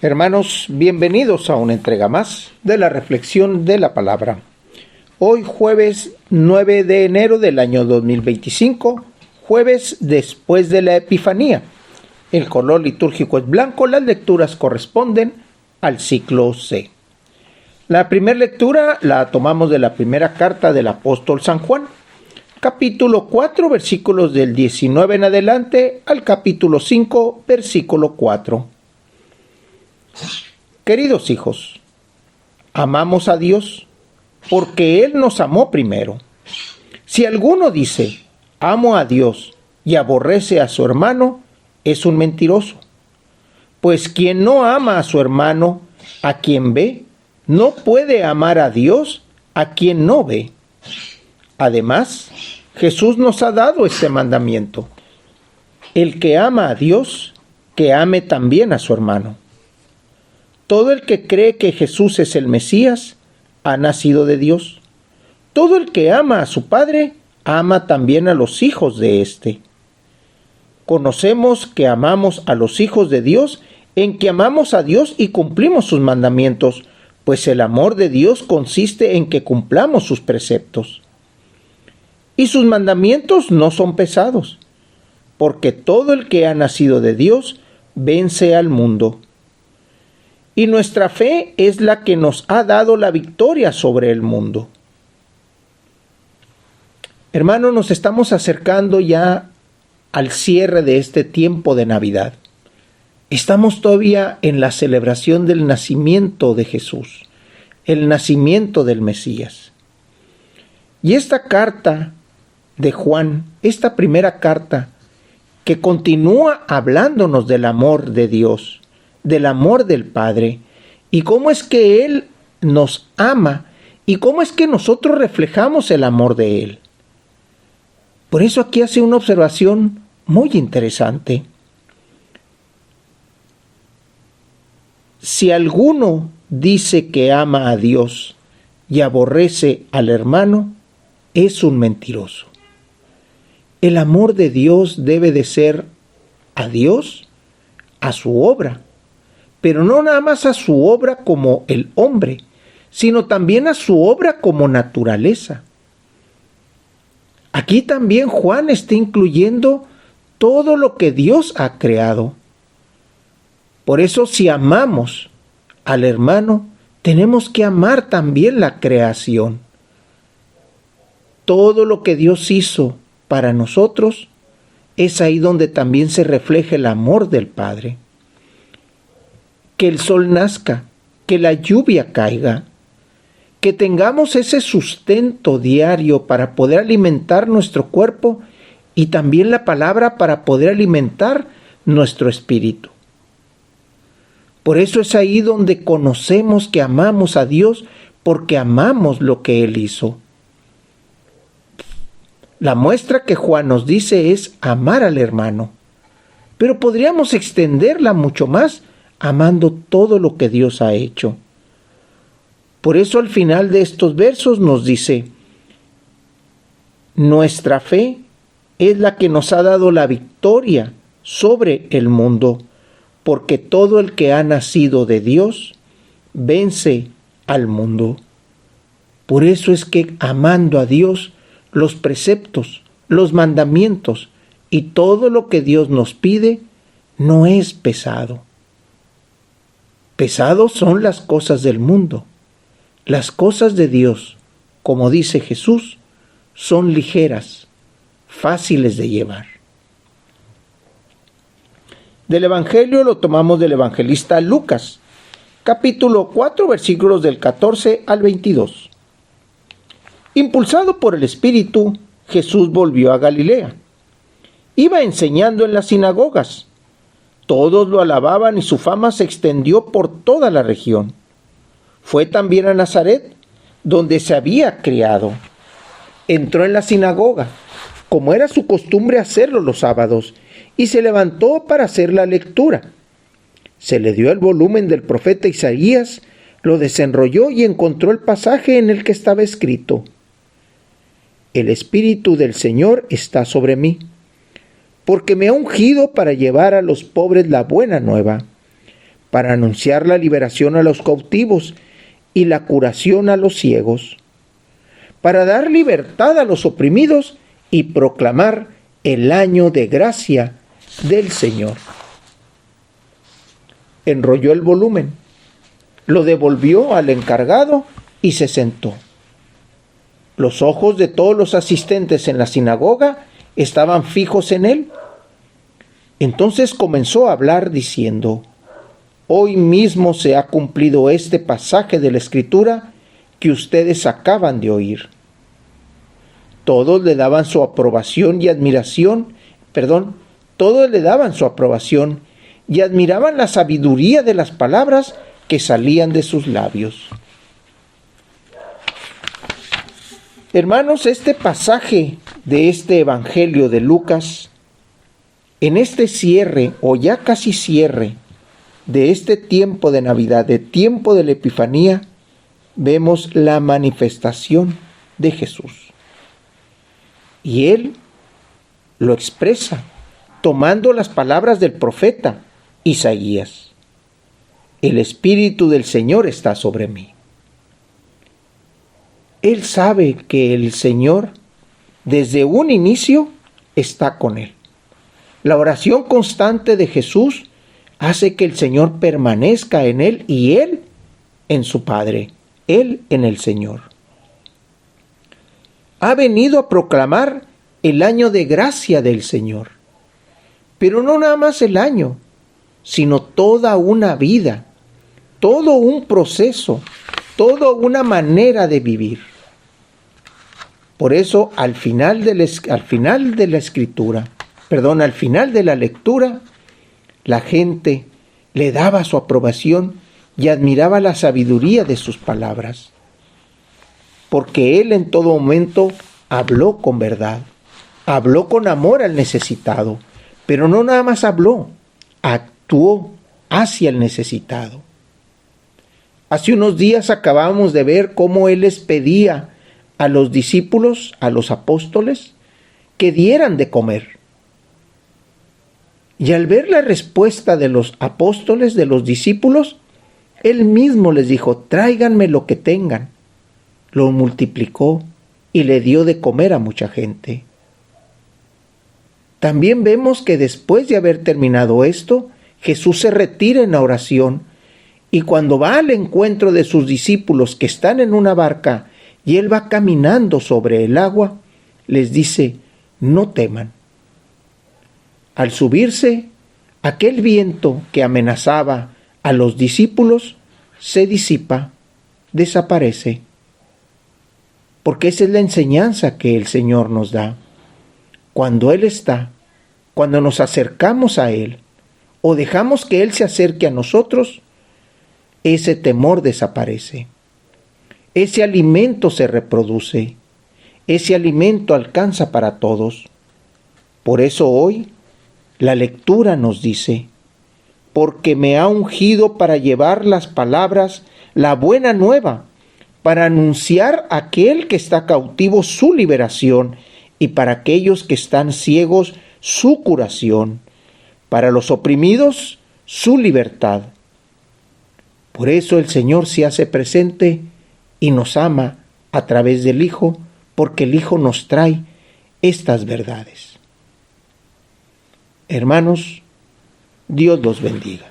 Hermanos, bienvenidos a una entrega más de la reflexión de la palabra. Hoy jueves 9 de enero del año 2025, jueves después de la Epifanía. El color litúrgico es blanco, las lecturas corresponden al ciclo C. La primera lectura la tomamos de la primera carta del apóstol San Juan, capítulo 4, versículos del 19 en adelante al capítulo 5, versículo 4. Queridos hijos, amamos a Dios porque Él nos amó primero. Si alguno dice, amo a Dios y aborrece a su hermano, es un mentiroso. Pues quien no ama a su hermano, a quien ve, no puede amar a Dios a quien no ve. Además, Jesús nos ha dado este mandamiento: el que ama a Dios, que ame también a su hermano. Todo el que cree que Jesús es el Mesías, ha nacido de Dios. Todo el que ama a su Padre, ama también a los hijos de éste. Conocemos que amamos a los hijos de Dios en que amamos a Dios y cumplimos sus mandamientos, pues el amor de Dios consiste en que cumplamos sus preceptos. Y sus mandamientos no son pesados, porque todo el que ha nacido de Dios vence al mundo. Y nuestra fe es la que nos ha dado la victoria sobre el mundo. Hermanos, nos estamos acercando ya al cierre de este tiempo de Navidad. Estamos todavía en la celebración del nacimiento de Jesús, el nacimiento del Mesías. Y esta carta de Juan, esta primera carta, que continúa hablándonos del amor de Dios, del amor del Padre, y cómo es que Él nos ama, y cómo es que nosotros reflejamos el amor de Él. Por eso aquí hace una observación muy interesante. Si alguno dice que ama a Dios y aborrece al hermano, es un mentiroso. El amor de Dios debe de ser a Dios, a su obra, pero no nada más a su obra como el hombre, sino también a su obra como naturaleza. Aquí también Juan está incluyendo todo lo que Dios ha creado. Por eso, si amamos al hermano, tenemos que amar también la creación. Todo lo que Dios hizo para nosotros, es ahí donde también se refleja el amor del Padre. Que el sol nazca, que la lluvia caiga, que tengamos ese sustento diario para poder alimentar nuestro cuerpo y también la palabra para poder alimentar nuestro espíritu. Por eso es ahí donde conocemos que amamos a Dios, porque amamos lo que Él hizo. La muestra que Juan nos dice es amar al hermano, pero podríamos extenderla mucho más, amando todo lo que Dios ha hecho. Por eso al final de estos versos nos dice: nuestra fe es la que nos ha dado la victoria sobre el mundo, porque todo el que ha nacido de Dios vence al mundo. Por eso es que amando a Dios, los preceptos, los mandamientos y todo lo que Dios nos pide no es pesado. Pesados son las cosas del mundo. Las cosas de Dios, como dice Jesús, son ligeras, fáciles de llevar. Del Evangelio lo tomamos del evangelista Lucas, capítulo 4, versículos del 14 al 22. Impulsado por el Espíritu, Jesús volvió a Galilea. Iba enseñando en las sinagogas. Todos lo alababan y su fama se extendió por toda la región. Fue también a Nazaret, donde se había criado. Entró en la sinagoga, como era su costumbre hacerlo los sábados, y se levantó para hacer la lectura. Se le dio el volumen del profeta Isaías, lo desenrolló y encontró el pasaje en el que estaba escrito: El Espíritu del Señor está sobre mí, porque me ha ungido para llevar a los pobres la buena nueva, para anunciar la liberación a los cautivos y la curación a los ciegos, para dar libertad a los oprimidos y proclamar el año de gracia del Señor. Enrolló el volumen, lo devolvió al encargado y se sentó. Los ojos de todos los asistentes en la sinagoga estaban fijos en él. Entonces comenzó a hablar diciendo: hoy mismo se ha cumplido este pasaje de la Escritura que ustedes acaban de oír. Todos le daban su aprobación y admiraban la sabiduría de las palabras que salían de sus labios. Hermanos, este pasaje de este Evangelio de Lucas, en este cierre, o ya casi cierre, de este tiempo de Navidad, de tiempo de la Epifanía, vemos la manifestación de Jesús. Y Él lo expresa tomando las palabras del profeta Isaías: el Espíritu del Señor está sobre mí. Él sabe que el Señor, desde un inicio, está con él. La oración constante de Jesús hace que el Señor permanezca en él y él en su Padre, él en el Señor. Ha venido a proclamar el año de gracia del Señor, pero no nada más el año, sino toda una vida, todo un proceso, toda una manera de vivir. Por eso al final de la lectura, la gente le daba su aprobación y admiraba la sabiduría de sus palabras, porque Él en todo momento habló con verdad, habló con amor al necesitado, pero no nada más habló, actuó hacia el necesitado. Hace unos días acabamos de ver cómo Él les pedía a los discípulos, a los apóstoles, que dieran de comer. Y al ver la respuesta de los apóstoles, de los discípulos, Él mismo les dijo: tráiganme lo que tengan. Lo multiplicó y le dio de comer a mucha gente. También vemos que después de haber terminado esto, Jesús se retira en la oración, y cuando va al encuentro de sus discípulos que están en una barca y Él va caminando sobre el agua, les dice: no teman. Al subirse, aquel viento que amenazaba a los discípulos se disipa, desaparece. Porque esa es la enseñanza que el Señor nos da. Cuando Él está, cuando nos acercamos a Él, o dejamos que Él se acerque a nosotros, ese temor desaparece. Ese alimento se reproduce. Ese alimento alcanza para todos. Por eso hoy la lectura nos dice: porque me ha ungido para llevar las palabras, la buena nueva, para anunciar a aquel que está cautivo su liberación, y para aquellos que están ciegos su curación, para los oprimidos su libertad. Por eso el Señor se hace presente y nos ama a través del Hijo, porque el Hijo nos trae estas verdades. Hermanos, Dios los bendiga.